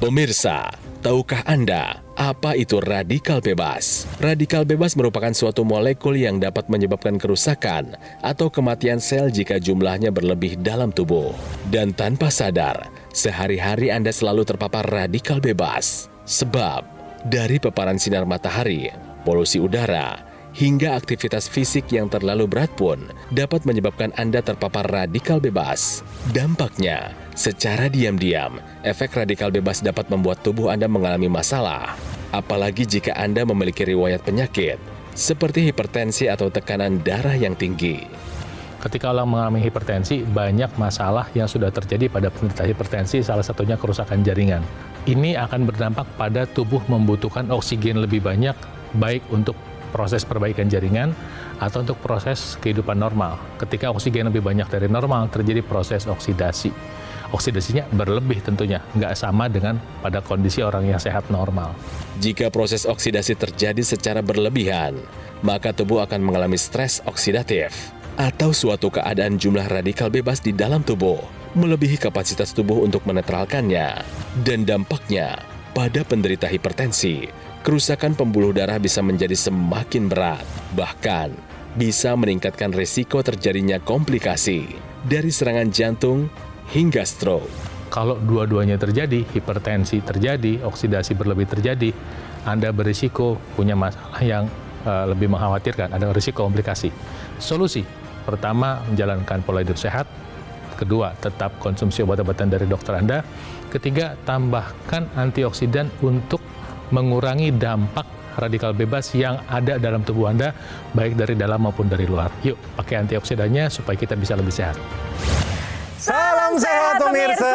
Pemirsa, tahukah Anda apa itu radikal bebas? Radikal bebas merupakan suatu molekul yang dapat menyebabkan kerusakan atau kematian sel jika jumlahnya berlebih dalam tubuh. Dan tanpa sadar, sehari-hari Anda selalu terpapar radikal bebas. Sebab, dari paparan sinar matahari, polusi udara, hingga aktivitas fisik yang terlalu berat pun dapat menyebabkan Anda terpapar radikal bebas. Dampaknya, secara diam-diam, efek radikal bebas dapat membuat tubuh Anda mengalami masalah. Apalagi jika Anda memiliki riwayat penyakit, seperti hipertensi atau tekanan darah yang tinggi. Ketika orang mengalami hipertensi, banyak masalah yang sudah terjadi pada penderita hipertensi, salah satunya kerusakan jaringan. Ini akan berdampak pada tubuh membutuhkan oksigen lebih banyak, baik untuk proses perbaikan jaringan atau untuk proses kehidupan normal. Ketika oksigen lebih banyak dari normal, terjadi proses oksidasi. Oksidasinya berlebih tentunya, nggak sama dengan pada kondisi orang yang sehat normal. Jika proses oksidasi terjadi secara berlebihan, maka tubuh akan mengalami stres oksidatif atau suatu keadaan jumlah radikal bebas di dalam tubuh melebihi kapasitas tubuh untuk menetralkannya. Dan dampaknya pada penderita hipertensi, kerusakan pembuluh darah bisa menjadi semakin berat, bahkan bisa meningkatkan risiko terjadinya komplikasi dari serangan jantung hingga stroke. Kalau dua-duanya terjadi, hipertensi terjadi, oksidasi berlebih terjadi, Anda berisiko punya masalah yang lebih mengkhawatirkan, ada risiko komplikasi. Solusi, pertama, menjalankan pola hidup sehat. Kedua, tetap konsumsi obat-obatan dari dokter Anda. Ketiga, tambahkan antioksidan untuk mengurangi dampak radikal bebas yang ada dalam tubuh Anda, baik dari dalam maupun dari luar. Yuk, pakai antioksidannya supaya kita bisa lebih sehat. Salam sehat pemirsa.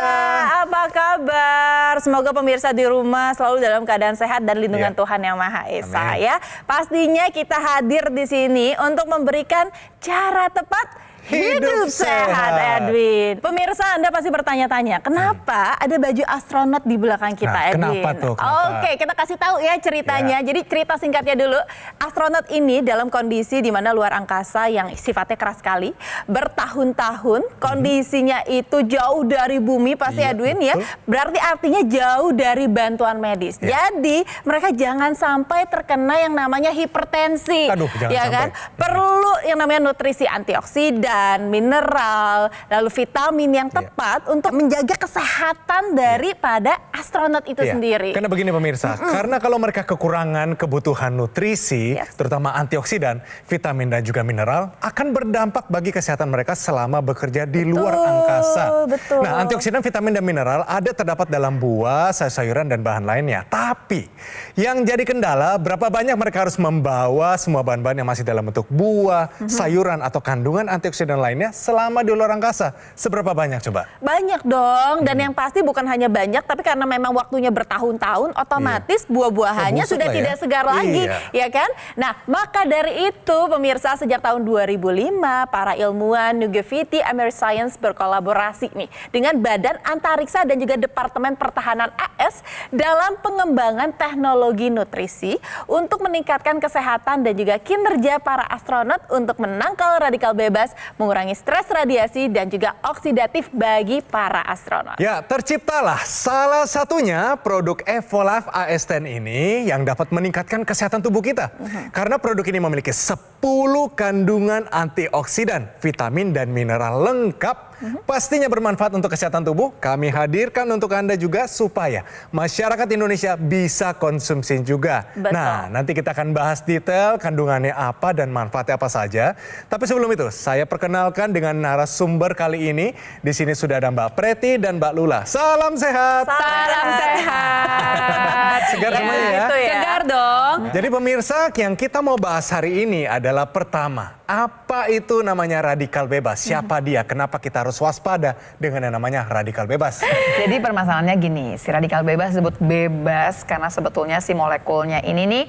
Apa kabar? Semoga pemirsa di rumah selalu dalam keadaan sehat dan lindungan Tuhan Yang Maha Esa. Amin. Ya, pastinya kita hadir di sini untuk memberikan cara tepat hidup sehat, Edwin. Pemirsa, Anda pasti bertanya-tanya, kenapa ada baju astronot di belakang kita, Edwin? Kenapa tuh? Kenapa? Oke, kita kasih tahu ya ceritanya. Jadi cerita singkatnya dulu, astronot ini dalam kondisi di mana luar angkasa yang sifatnya keras sekali, bertahun-tahun, kondisinya itu jauh dari bumi, pasti Edwin ya. Berarti artinya jauh dari bantuan medis. Jadi mereka jangan sampai terkena yang namanya hipertensi. Aduh, jangan ya sampai. Kan? Perlu yang namanya nutrisi antioksidan, mineral, lalu vitamin yang tepat untuk menjaga kesehatan daripada astronot itu sendiri. Karena begini pemirsa, karena kalau mereka kekurangan kebutuhan nutrisi, terutama antioksidan, vitamin dan juga mineral, akan berdampak bagi kesehatan mereka selama bekerja di luar angkasa. Betul. Nah, antioksidan, vitamin dan mineral ada terdapat dalam buah, sayur-sayuran dan bahan lainnya. Tapi yang jadi kendala, berapa banyak mereka harus membawa semua bahan-bahan yang masih dalam bentuk buah, sayuran atau kandungan antioksidan dan lainnya selama di luar angkasa. Seberapa banyak coba? Banyak dong, dan yang pasti bukan hanya banyak, tapi karena memang waktunya bertahun-tahun, otomatis buah-buahannya sudah tidak segar lagi, ya kan? Nah, maka dari itu pemirsa, sejak tahun 2005, para ilmuwan Nugevity Ameriscience berkolaborasi nih dengan Badan Antariksa dan juga Departemen Pertahanan AS dalam pengembangan teknologi nutrisi untuk meningkatkan kesehatan dan juga kinerja para astronot untuk menangkal radikal bebas, mengurangi stres radiasi dan juga oksidatif bagi para astronot. Ya, terciptalah salah satunya produk Evolife AS10 ini yang dapat meningkatkan kesehatan tubuh kita. Karena produk ini memiliki 10 kandungan antioksidan, vitamin dan mineral lengkap. Pastinya bermanfaat untuk kesehatan tubuh. Kami hadirkan untuk Anda juga supaya masyarakat Indonesia bisa konsumsi juga. Betul. Nah, nanti kita akan bahas detail kandungannya apa dan manfaatnya apa saja. Tapi sebelum itu, saya perkenalkan dengan narasumber kali ini. Di sini sudah ada Mbak Preti dan Mbak Lula. Salam sehat. Salam sehat. Segar namanya ya. Segar dong. Jadi pemirsa, yang kita mau bahas hari ini adalah pertama, apa itu namanya radikal bebas? Siapa dia? Kenapa kita harus waspada dengan yang namanya radikal bebas? Jadi permasalahannya gini, si radikal bebas disebut bebas karena sebetulnya si molekulnya ini nih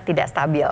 tidak stabil,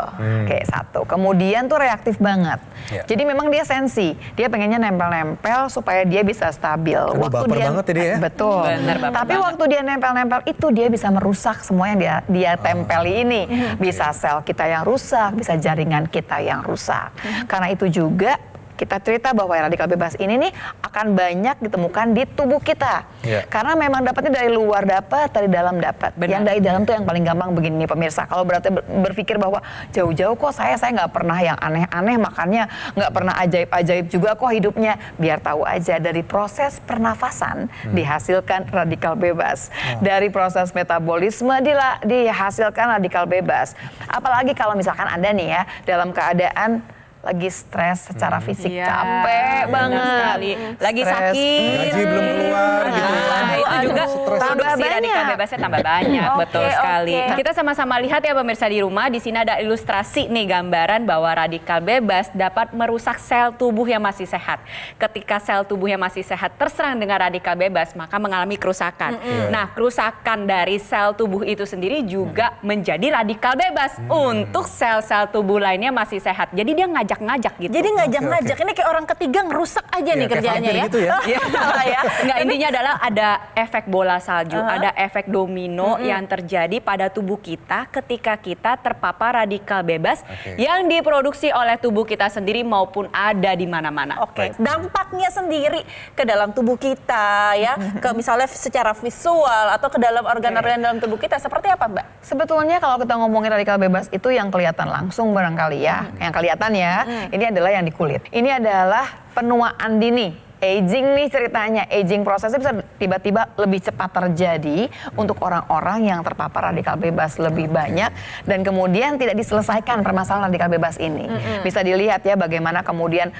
kayak satu. Kemudian tuh reaktif banget. Jadi memang dia sensi, dia pengennya nempel-nempel supaya dia bisa stabil. Waktu baper banget ini ya. Betul. Tapi waktu dia nempel-nempel itu dia bisa merusak semua yang dia tempeli ini. Bisa sel kita yang rusak, bisa jaringan kita yang rusak. Karena itu juga kita cerita bahwa radikal bebas ini nih akan banyak ditemukan di tubuh kita. Karena memang dapatnya dari luar dapat, dari dalam dapat. Yang dari dalam tuh yang paling gampang begini nih pemirsa. Kalau berarti berpikir bahwa jauh-jauh kok saya nggak pernah yang aneh-aneh makannya, nggak pernah ajaib-ajaib juga kok hidupnya. Biar tahu aja dari proses pernafasan dihasilkan radikal bebas. Dari proses metabolisme dihasilkan radikal bebas. Apalagi kalau misalkan Anda nih ya dalam keadaan lagi stres secara fisik, capek banget, lagi stres, sakit, gaji belum keluar gitu ya. Itu juga produksi banyak. radikal bebasnya tambah banyak, betul sekali. Oke. Kita sama-sama lihat ya pemirsa di rumah, di sini ada ilustrasi nih gambaran bahwa radikal bebas dapat merusak sel tubuh yang masih sehat. Ketika sel tubuh yang masih sehat terserang dengan radikal bebas, maka mengalami kerusakan. Nah, kerusakan dari sel tubuh itu sendiri juga menjadi radikal bebas untuk sel-sel tubuh lainnya masih sehat. Jadi dia ngajak-ngajak gitu. Jadi ngajak-ngajak, ini kayak orang ketiga ngerusak aja nih kayak kerjaannya vampir ya. gitu ya. Iya, salah ya. Nggak, intinya adalah ada efek bola salju, ada efek domino yang terjadi pada tubuh kita ketika kita terpapar radikal bebas yang diproduksi oleh tubuh kita sendiri maupun ada di mana-mana. Oke, dampaknya sendiri ke dalam tubuh kita ya, ke misalnya secara visual atau ke dalam organ-organ dalam tubuh kita seperti apa, Mbak? Sebetulnya kalau kita ngomongin radikal bebas itu yang kelihatan langsung barangkali ya. Yang kelihatan ya, ini adalah yang di kulit. Ini adalah penuaan dini. Aging nih ceritanya, aging prosesnya bisa tiba-tiba lebih cepat terjadi untuk orang-orang yang terpapar radikal bebas lebih banyak dan kemudian tidak diselesaikan permasalahan radikal bebas ini. Bisa dilihat ya bagaimana kemudian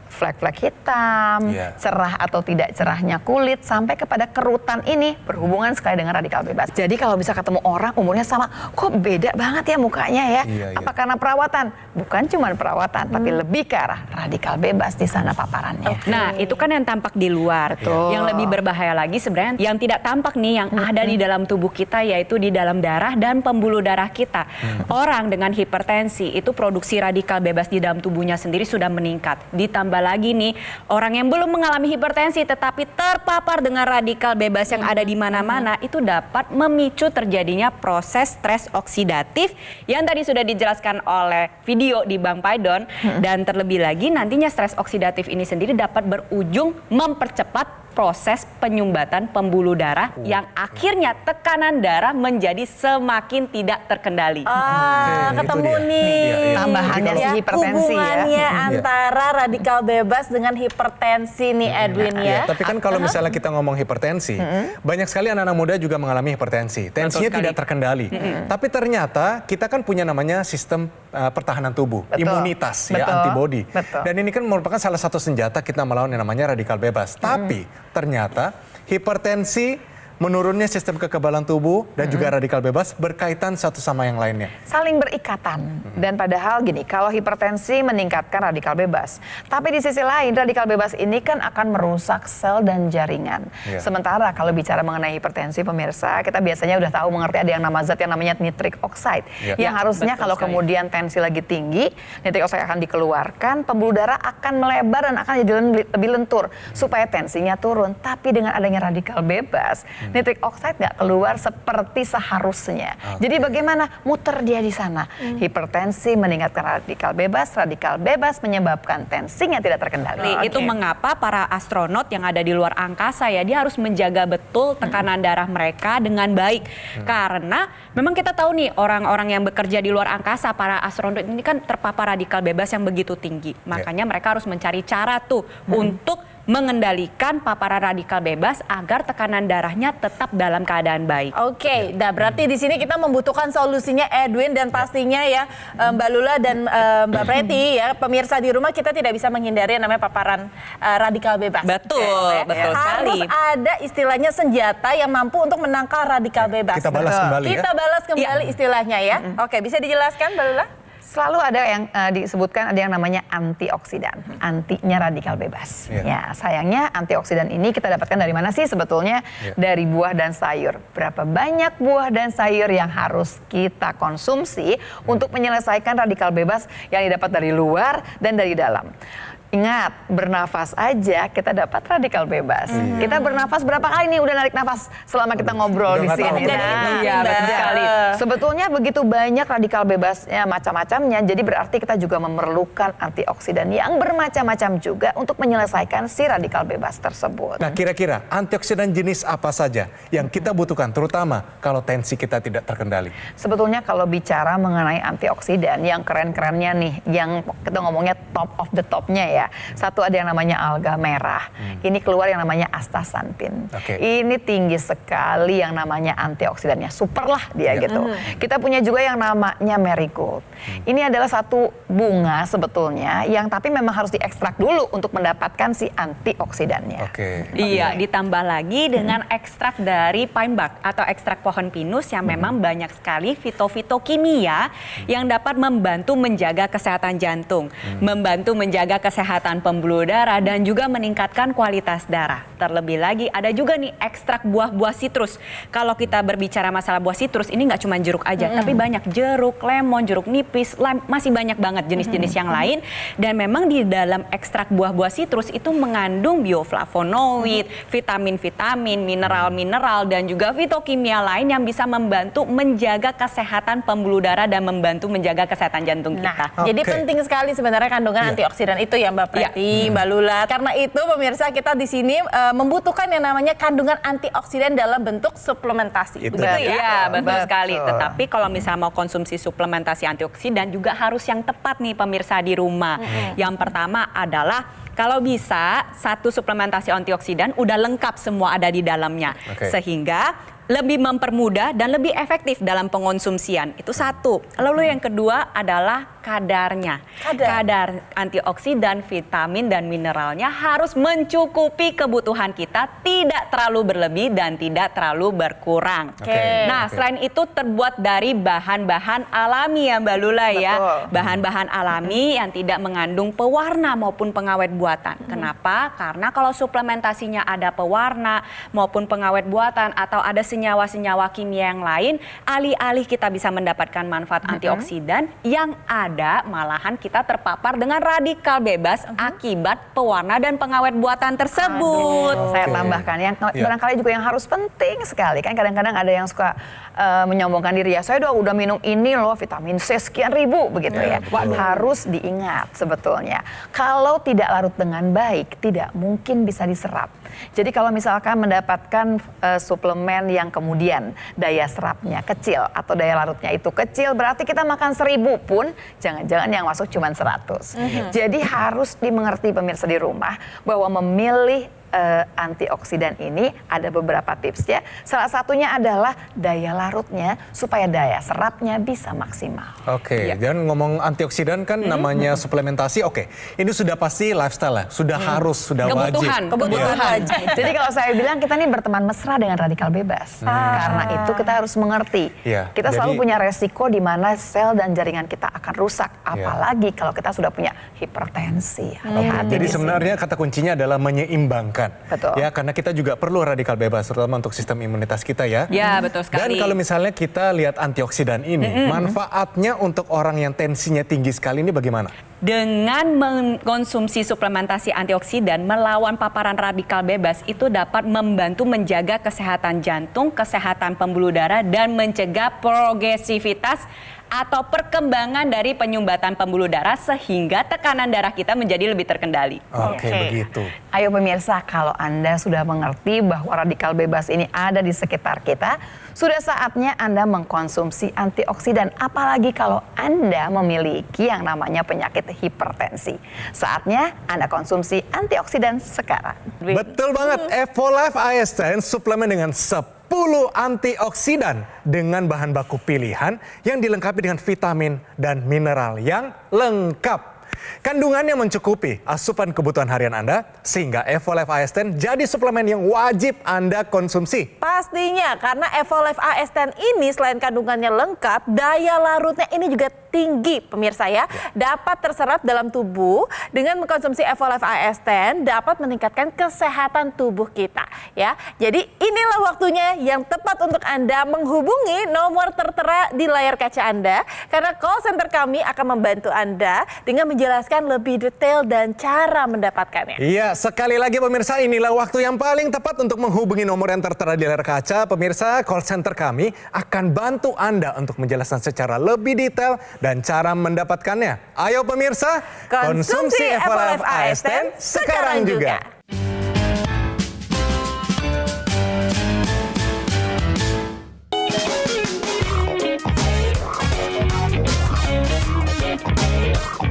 flek-flek hitam, cerah atau tidak cerahnya kulit, sampai kepada kerutan ini berhubungan sekali dengan radikal bebas. Jadi kalau bisa ketemu orang umurnya sama, kok beda banget ya mukanya ya? Apa karena perawatan? Bukan cuma perawatan, tapi lebih ke arah radikal bebas di sana paparannya. Nah, itu kan yang tampak di luar. Yang lebih berbahaya lagi sebenarnya yang tidak tampak nih, yang ada di dalam tubuh kita, yaitu di dalam darah dan pembuluh darah kita. Orang dengan hipertensi itu produksi radikal bebas di dalam tubuhnya sendiri sudah meningkat. Ditambah lagi nih, orang yang belum mengalami hipertensi tetapi terpapar dengan radikal bebas yang ada di mana-mana, itu dapat memicu terjadinya proses stres oksidatif yang tadi sudah dijelaskan oleh video di Bang Paidon. Dan terlebih lagi nantinya stres oksidatif ini sendiri dapat berujung mempercepat proses penyumbatan pembuluh darah yang akhirnya tekanan darah menjadi semakin tidak terkendali. Ketemu nih. Tambahannya si hipertensi hubungannya antara radikal bebas dengan hipertensi nih Edwin ya. Tapi kan kalau misalnya kita ngomong hipertensi, banyak sekali anak-anak muda juga mengalami hipertensi. Tensinya tidak terkendali. Tapi ternyata kita kan punya namanya sistem pertahanan tubuh, imunitas, ya, antibodi. Dan ini kan merupakan salah satu senjata kita melawan yang namanya radikal bebas. Tapi ternyata hipertensi, menurunnya sistem kekebalan tubuh dan juga radikal bebas berkaitan satu sama yang lainnya. Saling berikatan. Dan padahal gini, kalau hipertensi meningkatkan radikal bebas. Tapi di sisi lain, radikal bebas ini kan akan merusak sel dan jaringan. Sementara kalau bicara mengenai hipertensi pemirsa, kita biasanya udah tahu mengerti ada yang nama zat yang namanya nitric oxide. Yang harusnya kalau kemudian tensi lagi tinggi, nitric oxide akan dikeluarkan, pembuluh darah akan melebar dan akan jadi lebih lentur supaya tensinya turun. Tapi dengan adanya radikal bebas, nitric oxide nggak keluar seperti seharusnya. Jadi bagaimana? Muter dia di sana. Hipertensi meningkatkan radikal bebas menyebabkan tensinya tidak terkendali. Itu mengapa para astronot yang ada di luar angkasa ya, dia harus menjaga betul tekanan darah mereka dengan baik. Karena memang kita tahu nih orang-orang yang bekerja di luar angkasa, para astronot ini kan terpapar radikal bebas yang begitu tinggi. Makanya mereka harus mencari cara tuh untuk mengendalikan paparan radikal bebas agar tekanan darahnya tetap dalam keadaan baik. Oke, nah berarti di sini kita membutuhkan solusinya Edwin dan pastinya ya Mbak Lula dan Mbak Preti ya, pemirsa di rumah, kita tidak bisa menghindari yang namanya paparan radikal bebas. Betul, betul sekali. Harus ada istilahnya senjata yang mampu untuk menangkal radikal bebas. Kita balas kembali ya. Kita balas kembali istilahnya ya. Oke, bisa dijelaskan Mbak Lula? Selalu ada yang disebutkan ada yang namanya antioksidan, antinya radikal bebas. Ya, sayangnya antioksidan ini kita dapatkan dari mana sih sebetulnya? Dari buah dan sayur. Berapa banyak buah dan sayur yang harus kita konsumsi untuk menyelesaikan radikal bebas yang didapat dari luar dan dari dalam? Ingat, bernafas aja kita dapat radikal bebas. Kita bernafas berapa kali nih udah narik nafas selama kita ngobrol di Udah nggak tahu. sini. Iya, betul sekali. Sebetulnya begitu banyak radikal bebasnya macam-macamnya, jadi berarti kita juga memerlukan antioksidan yang bermacam-macam juga untuk menyelesaikan si radikal bebas tersebut. Nah, kira-kira antioksidan jenis apa saja yang kita butuhkan, terutama kalau tensi kita tidak terkendali? Sebetulnya kalau bicara mengenai antioksidan yang keren-kerennya nih, yang kita ngomongnya top of the topnya ya. Satu ada yang namanya alga merah. Ini keluar yang namanya astaxanthin. Oke. Ini tinggi sekali yang namanya antioksidannya. Super lah dia gitu. Kita punya juga yang namanya marigold. Ini adalah satu bunga sebetulnya yang tapi memang harus diekstrak dulu untuk mendapatkan si antioksidannya. Oke. Iya, ditambah lagi dengan ekstrak dari pine bark atau ekstrak pohon pinus yang memang banyak sekali fitokimia yang dapat membantu menjaga kesehatan jantung, membantu menjaga kesehatan pembuluh darah dan juga meningkatkan kualitas darah. Terlebih lagi ada juga nih ekstrak buah-buah sitrus. Kalau kita berbicara masalah buah sitrus ini nggak cuma jeruk aja, tapi banyak jeruk, lemon, jeruk nipis, masih banyak banget jenis-jenis yang lain. Dan memang di dalam ekstrak buah-buah sitrus itu mengandung bioflavonoid, vitamin-vitamin, mineral-mineral dan juga fitokimia lain yang bisa membantu menjaga kesehatan pembuluh darah dan membantu menjaga kesehatan jantung kita. Jadi penting sekali sebenarnya kandungan antioksidan itu ya Mbak Preti, Mbak Lula. Karena itu pemirsa kita di sini membutuhkan yang namanya kandungan antioksidan dalam bentuk suplementasi. Itu Betul ya? Iya, betul sekali. Tetapi kalau misalnya mau konsumsi suplementasi antioksidan juga harus yang tepat nih pemirsa di rumah. Yang pertama adalah kalau bisa satu suplementasi antioksidan udah lengkap semua ada di dalamnya. Sehingga lebih mempermudah dan lebih efektif dalam pengonsumsian. Itu satu. Lalu yang kedua adalah kadarnya. Kadar antioksidan, vitamin dan mineralnya harus mencukupi kebutuhan kita, tidak terlalu berlebih dan tidak terlalu berkurang. Nah, selain itu terbuat dari bahan-bahan alami ya Mbak Lula ya. Bahan-bahan alami yang tidak mengandung pewarna maupun pengawet buatan. Kenapa? Karena kalau suplementasinya ada pewarna maupun pengawet buatan atau ada senyawa-senyawa kimia yang lain, alih-alih kita bisa mendapatkan manfaat antioksidan, yang ada malahan kita terpapar dengan radikal bebas akibat pewarna dan pengawet buatan tersebut. Saya tambahkan yang barangkali juga yang harus penting sekali kan, kadang-kadang ada yang suka menyombongkan diri ya, saya udah minum ini loh vitamin C sekian ribu begitu ya. Harus diingat sebetulnya kalau tidak larut dengan baik tidak mungkin bisa diserap. Jadi kalau misalkan mendapatkan suplemen yang kemudian daya serapnya kecil atau daya larutnya itu kecil, berarti kita makan 1000 pun jangan-jangan yang masuk cuma 100. Jadi harus dimengerti pemirsa di rumah bahwa memilih antioksidan ini ada beberapa tipsnya. Salah satunya adalah daya larutnya supaya daya serapnya bisa maksimal. Dan ngomong antioksidan kan namanya suplementasi. Ini sudah pasti lifestyle ya, sudah harus, sudah wajib. Kebutuhan wajib. Jadi kalau saya bilang kita nih berteman mesra dengan radikal bebas. Karena itu kita harus mengerti. Kita selalu punya resiko di mana sel dan jaringan kita akan rusak. Apalagi kalau kita sudah punya hipertensi. Jadi sebenarnya kata kuncinya adalah menyeimbangkan. Betul. Ya, karena kita juga perlu radikal bebas, terutama untuk sistem imunitas kita ya. Ya, betul sekali. Dan kalau misalnya kita lihat antioksidan ini, manfaatnya untuk orang yang tensinya tinggi sekali ini bagaimana? Dengan mengkonsumsi suplementasi antioksidan melawan paparan radikal bebas itu dapat membantu menjaga kesehatan jantung, kesehatan pembuluh darah dan mencegah progresivitas atau perkembangan dari penyumbatan pembuluh darah sehingga tekanan darah kita menjadi lebih terkendali. Begitu. Ayo pemirsa, kalau Anda sudah mengerti bahwa radikal bebas ini ada di sekitar kita, sudah saatnya Anda mengkonsumsi antioksidan. Apalagi kalau Anda memiliki yang namanya penyakit hipertensi. Saatnya Anda konsumsi antioksidan sekarang. Betul banget, Evolife AS10 suplemen dengan 10 antioksidan dengan bahan baku pilihan yang dilengkapi dengan vitamin dan mineral yang lengkap. Kandungannya mencukupi asupan kebutuhan harian Anda sehingga Evolife AS10 jadi suplemen yang wajib Anda konsumsi. Pastinya karena Evolife AS10 ini selain kandungannya lengkap, daya larutnya ini juga tinggi pemirsa ya, dapat terserap dalam tubuh. Dengan mengkonsumsi Evolife AS10 dapat meningkatkan kesehatan tubuh kita ya. Jadi inilah waktunya yang tepat untuk Anda menghubungi nomor tertera di layar kaca Anda, karena call center kami akan membantu Anda dengan menjelaskan lebih detail dan cara mendapatkannya. Iya, sekali lagi pemirsa, inilah waktu yang paling tepat untuk menghubungi nomor yang tertera di layar kaca. Pemirsa, call center kami akan bantu Anda untuk menjelaskan secara lebih detail dan cara mendapatkannya. Ayo pemirsa, konsumsi Evolife AS10 sekarang juga.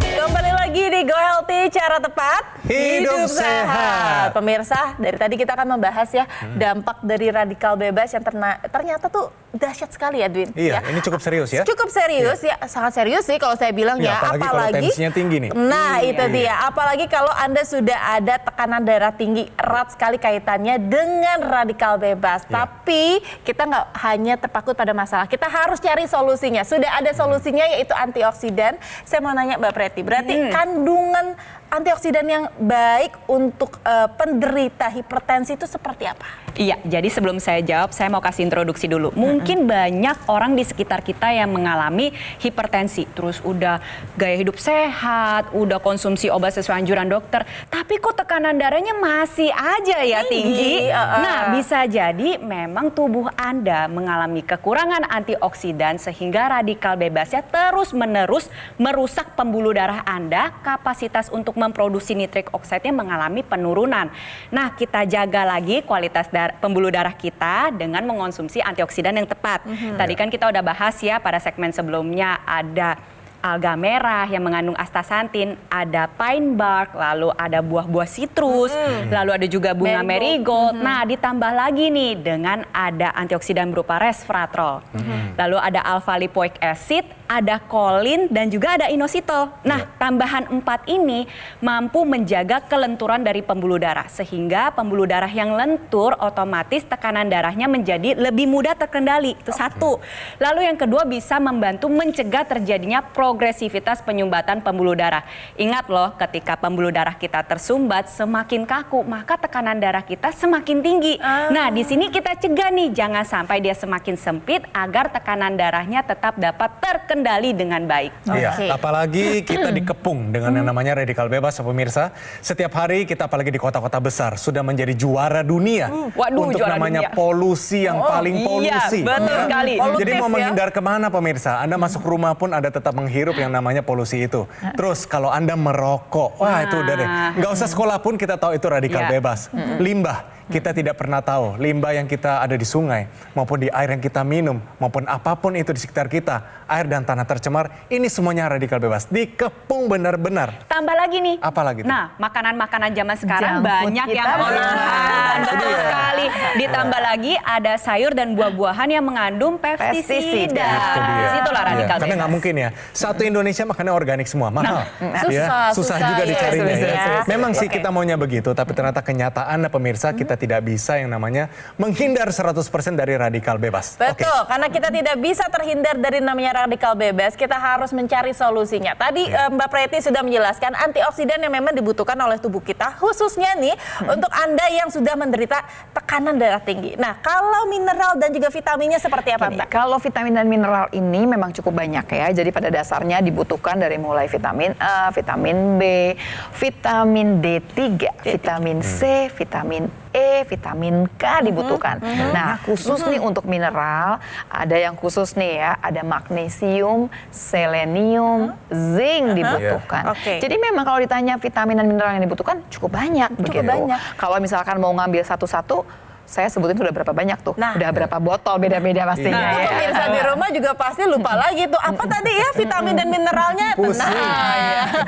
Kembali lagi di Go Healthy, cara tepat Hidup sehat. Pemirsa, dari tadi kita akan membahas ya dampak dari radikal bebas yang ternyata tuh dahsyat sekali ya, Dwin. Iya, ini cukup serius ya. Cukup serius ya, sangat serius sih kalau saya bilang ya. Apalagi kalau tensinya tinggi nih. Nah, itu dia. Apalagi kalau Anda sudah ada tekanan darah tinggi, erat sekali kaitannya dengan radikal bebas. Tapi kita nggak hanya terpaku pada masalah, kita harus cari solusinya. Sudah ada solusinya, yaitu antioksidan. Saya mau nanya Mbak Preti, berarti kandungan antioksidan yang baik untuk penderita hipertensi itu seperti apa? Iya, jadi sebelum saya jawab, saya mau kasih introduksi dulu. Mungkin banyak orang di sekitar kita yang mengalami hipertensi, terus udah gaya hidup sehat, udah konsumsi obat sesuai anjuran dokter, tapi kok tekanan darahnya masih aja ya tinggi. Nah, bisa jadi memang tubuh Anda mengalami kekurangan antioksidan sehingga radikal bebasnya terus-menerus merusak pembuluh darah Anda, kapasitas untuk memproduksi nitrik oksidnya mengalami penurunan. Nah, kita jaga lagi kualitas pembuluh darah kita dengan mengonsumsi antioksidan yang tepat. Tadi kan kita udah bahas ya pada segmen sebelumnya, ada alga merah yang mengandung astaxanthin, ada pine bark, lalu ada buah-buah sitrus, lalu ada juga bunga marigold. Nah, ditambah lagi nih dengan ada antioksidan berupa resveratrol. Lalu ada alpha lipoic acid, ada kolin, dan juga ada inositol. Nah, tambahan 4 ini mampu menjaga kelenturan dari pembuluh darah, sehingga pembuluh darah yang lentur otomatis tekanan darahnya menjadi lebih mudah terkendali. Itu satu. Lalu yang kedua, bisa membantu mencegah terjadinya progresivitas penyumbatan pembuluh darah. Ingat loh, ketika pembuluh darah kita tersumbat semakin kaku, maka tekanan darah kita semakin tinggi. Nah, di sini kita cegah nih, jangan sampai dia semakin sempit agar tekanan darahnya tetap dapat terkendali dengan baik. Iya, apalagi kita dikepung dengan yang namanya radikal bebas, pemirsa. Setiap hari kita, apalagi di kota-kota besar, sudah menjadi juara dunia untuk juara namanya dunia. Polusi yang paling polusi. Iya, betul sekali. Jadi mau menghindar kemana pemirsa? Anda masuk rumah pun Anda tetap menghirup yang namanya polusi itu. Terus kalau Anda merokok, wah itu udah deh. Nggak usah sekolah pun kita tahu itu radikal bebas. Limbah. Kita tidak pernah tahu limbah yang kita ada di sungai, maupun di air yang kita minum, maupun apapun itu di sekitar kita, air dan tanah tercemar, ini semuanya radikal bebas. Dikepung benar-benar. Tambah lagi nih. Apa lagi tuh? Nah, makanan-makanan zaman sekarang Junk food banyak kita yang olahan. Betul sekali. Ditambah lagi ada sayur dan buah-buahan yang mengandung pestisida. Itu dia. Situlah radikal Karena nggak bebas. mungkin ya. Satu Indonesia makannya organik semua, mahal. Susah Susah juga ya, dicarinya susah ya. ya. Memang sih kita maunya begitu, tapi ternyata kenyataannya pemirsa, kita tidak bisa yang namanya menghindar 100% dari radikal bebas. Betul, karena kita tidak bisa terhindar dari namanya radikal bebas, kita harus mencari solusinya. Tadi Mbak Preti sudah menjelaskan antioksidan yang memang dibutuhkan oleh tubuh kita, khususnya nih untuk Anda yang sudah menderita tekanan darah tinggi. Nah, kalau mineral dan juga vitaminnya seperti apa, Mbak? Kalau vitamin dan mineral ini memang cukup banyak ya. Jadi pada dasarnya dibutuhkan dari mulai vitamin A, vitamin B, vitamin D3, vitamin C, vitamin E, vitamin K dibutuhkan. Nah, khusus nih untuk mineral, ada yang khusus nih ya, ada magnesium, selenium, zinc dibutuhkan. Jadi memang kalau ditanya vitamin dan mineral yang dibutuhkan cukup banyak begitu. banyak. Kalau misalkan mau ngambil satu-satu, saya sebutin sudah berapa banyak tuh, udah berapa botol beda-beda pastinya. Nah, ya. pemirsa di rumah juga pasti lupa lagi tuh apa tadi ya vitamin dan mineralnya.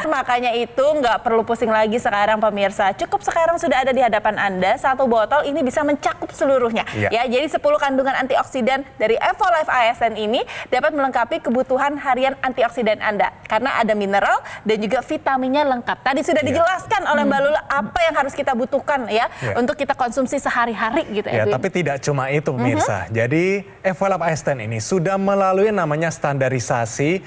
Makanya itu nggak perlu pusing lagi sekarang pemirsa. Cukup sekarang sudah ada di hadapan Anda, satu botol ini bisa mencakup seluruhnya. Ya, jadi 10 kandungan antioksidan dari Evolife AS10 ini dapat melengkapi kebutuhan harian antioksidan Anda karena ada mineral dan juga vitaminnya lengkap. Tadi sudah dijelaskan oleh Mbak Lula apa yang harus kita butuhkan ya untuk kita konsumsi sehari-hari gitu Ya, Edwin. tapi tidak cuma itu pemirsa. Jadi Evolab AS10 ini sudah melalui namanya standarisasi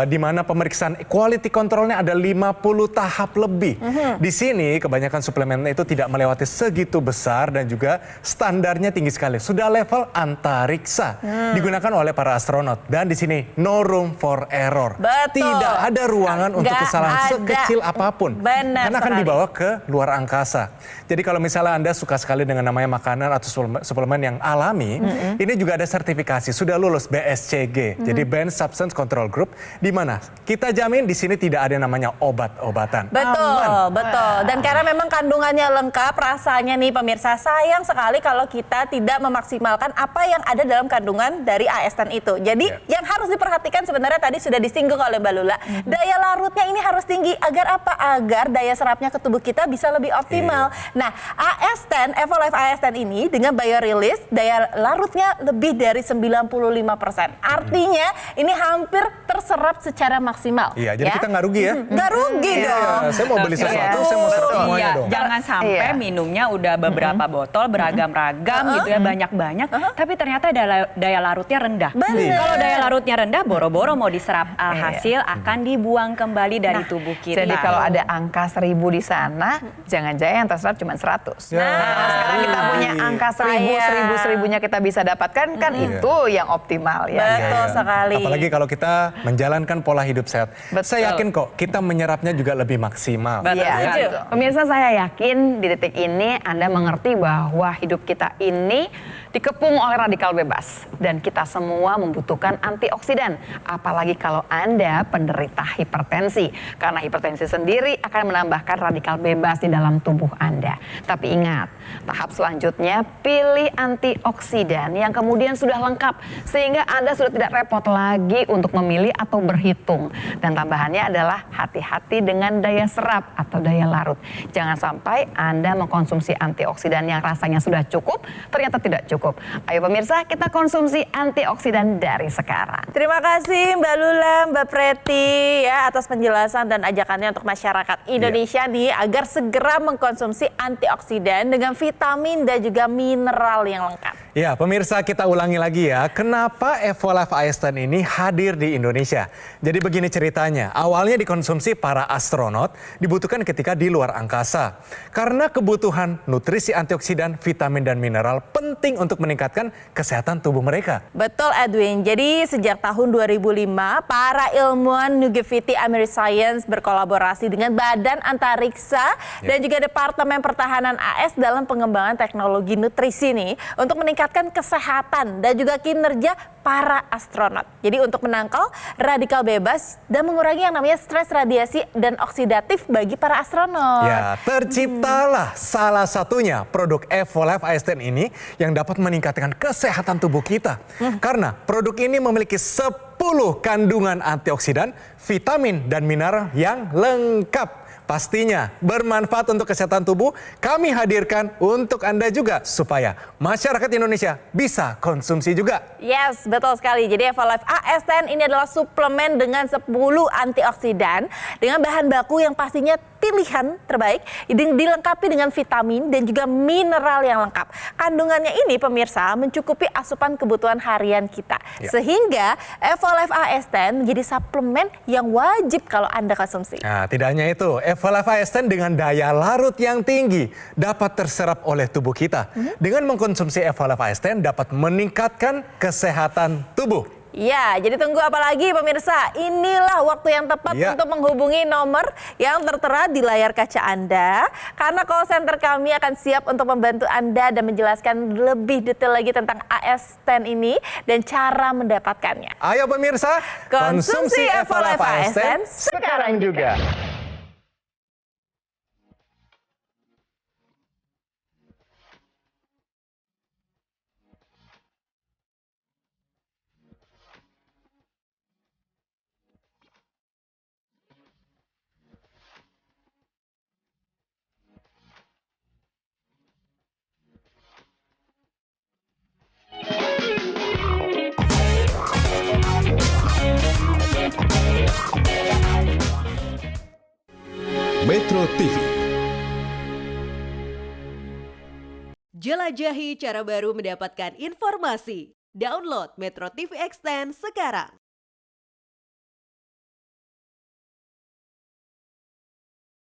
di mana pemeriksaan quality controlnya ada 50 tahap lebih. Di sini kebanyakan suplemen itu tidak melewati segitu besar dan juga standarnya tinggi sekali. Sudah level antariksa digunakan oleh para astronot dan di sini no room for error. Betul. Tidak ada ruangan untuk Nggak kesalahan ada. sekecil apapun. Benar Karena akan sekali. dibawa ke luar angkasa. Jadi kalau misalnya Anda suka sekali dengan namanya makanan atau suplemen yang alami, ini juga ada sertifikasi sudah lulus BSCG. Jadi Banned Substance Control Group, di mana kita jamin di sini tidak ada namanya obat-obatan. Betul, betul. Dan karena memang kandungannya lengkap, rasanya nih pemirsa sayang sekali kalau kita tidak memaksimalkan apa yang ada dalam kandungan dari AS10 itu. Jadi yang harus diperhatikan sebenarnya tadi sudah disinggung oleh Mbak Lula, daya larutnya ini harus tinggi agar apa? Agar daya serapnya ke tubuh kita bisa lebih optimal. Nah, AS10, Evolife AS10 ini dengan biorelease daya larutnya lebih dari 95%. Artinya ini hampir terserap secara maksimal. Iya, jadi kita nggak rugi ya. Nggak rugi dong. Saya mau beli sesuatu, saya mau serap semuanya Iya, dong. jangan sampai minumnya udah beberapa botol beragam-ragam gitu ya, banyak-banyak, tapi ternyata daya larutnya rendah. Bener. Kalau daya larutnya rendah, boro-boro mau diserap, alhasil akan dibuang kembali dari tubuh kita. Jadi kalau ada angka 1000 di sana, jangan-jangan yang terserap cuma 100. Nah, sekarang kita punya angka 1000-1000-1000-nya kita bisa dapatkan, kan itu yang optimal ya. Betul sekali. Apalagi kalau kita menjalankan pola hidup sehat. Betul. Saya yakin kok kita menyerapnya juga lebih maksimal. Betul Iya. sekali. Pemirsa, saya yakin di detik ini Anda mengerti bahwa hidup kita ini dikepung oleh radikal bebas dan kita semua membutuhkan antioksidan. Apalagi kalau Anda penderita hipertensi, karena hipertensi sendiri akan menambahkan radikal bebas di dalam tubuh Anda. Tapi ingat, tahap selanjutnya pilih antioksidan yang kemudian sudah lengkap sehingga Anda sudah tidak repot lagi untuk memilih atau berhitung. Dan tambahannya adalah hati-hati dengan daya serap atau daya larut. Jangan sampai Anda mengkonsumsi antioksidan yang rasanya sudah cukup, ternyata tidak cukup. Ayo pemirsa, kita konsumsi antioksidan dari sekarang. Terima kasih Mbak Lula, Mbak Preti ya atas penjelasan dan ajakannya untuk masyarakat Indonesia nih agar segera mengkonsumsi antioksidan dengan vitamin dan juga mineral yang lengkap. Ya, pemirsa, kita ulangi lagi ya. Kenapa Evolife AS10 ini hadir di Indonesia? Jadi begini ceritanya. Awalnya dikonsumsi para astronot, dibutuhkan ketika di luar angkasa. Karena kebutuhan nutrisi antioksidan, vitamin dan mineral penting untuk meningkatkan kesehatan tubuh mereka. Betul Edwin, jadi sejak tahun 2005 para ilmuwan Nugevity Ameriscience berkolaborasi dengan Badan Antariksa dan juga Departemen Pertahanan AS dalam pengembangan teknologi nutrisi nih untuk meningkatkan kesehatan dan juga kinerja para astronot. Jadi untuk menangkal radikal bebas dan mengurangi yang namanya stres radiasi dan oksidatif bagi para astronot. Ya, terciptalah salah satunya produk Evolife AS10 ini yang dapat meningkatkan kesehatan tubuh kita. Karena produk ini memiliki 10 kandungan antioksidan, vitamin dan mineral yang lengkap. Pastinya bermanfaat untuk kesehatan tubuh, kami hadirkan untuk Anda juga supaya masyarakat Indonesia bisa konsumsi juga. Yes, betul sekali. Jadi Evolife AS10 ini adalah suplemen dengan 10 antioksidan dengan bahan baku yang pastinya pilihan terbaik, dilengkapi dengan vitamin dan juga mineral yang lengkap. Kandungannya ini pemirsa mencukupi asupan kebutuhan harian kita. Sehingga Evolife AS10 menjadi suplemen yang wajib kalau Anda konsumsi. Nah, tidak hanya itu, Evolife AS10 dengan daya larut yang tinggi dapat terserap oleh tubuh kita. Dengan mengkonsumsi Evolife AS10 dapat meningkatkan kesehatan tubuh. Ya, jadi tunggu apa lagi pemirsa? Inilah waktu yang tepat untuk menghubungi nomor yang tertera di layar kaca Anda. Karena call center kami akan siap untuk membantu Anda dan menjelaskan lebih detail lagi tentang AS10 ini dan cara mendapatkannya. Ayo pemirsa, konsumsi Evolife AS10 sekarang juga. Metro TV. Jelajahi cara baru mendapatkan informasi. Download Metro TV Extend sekarang.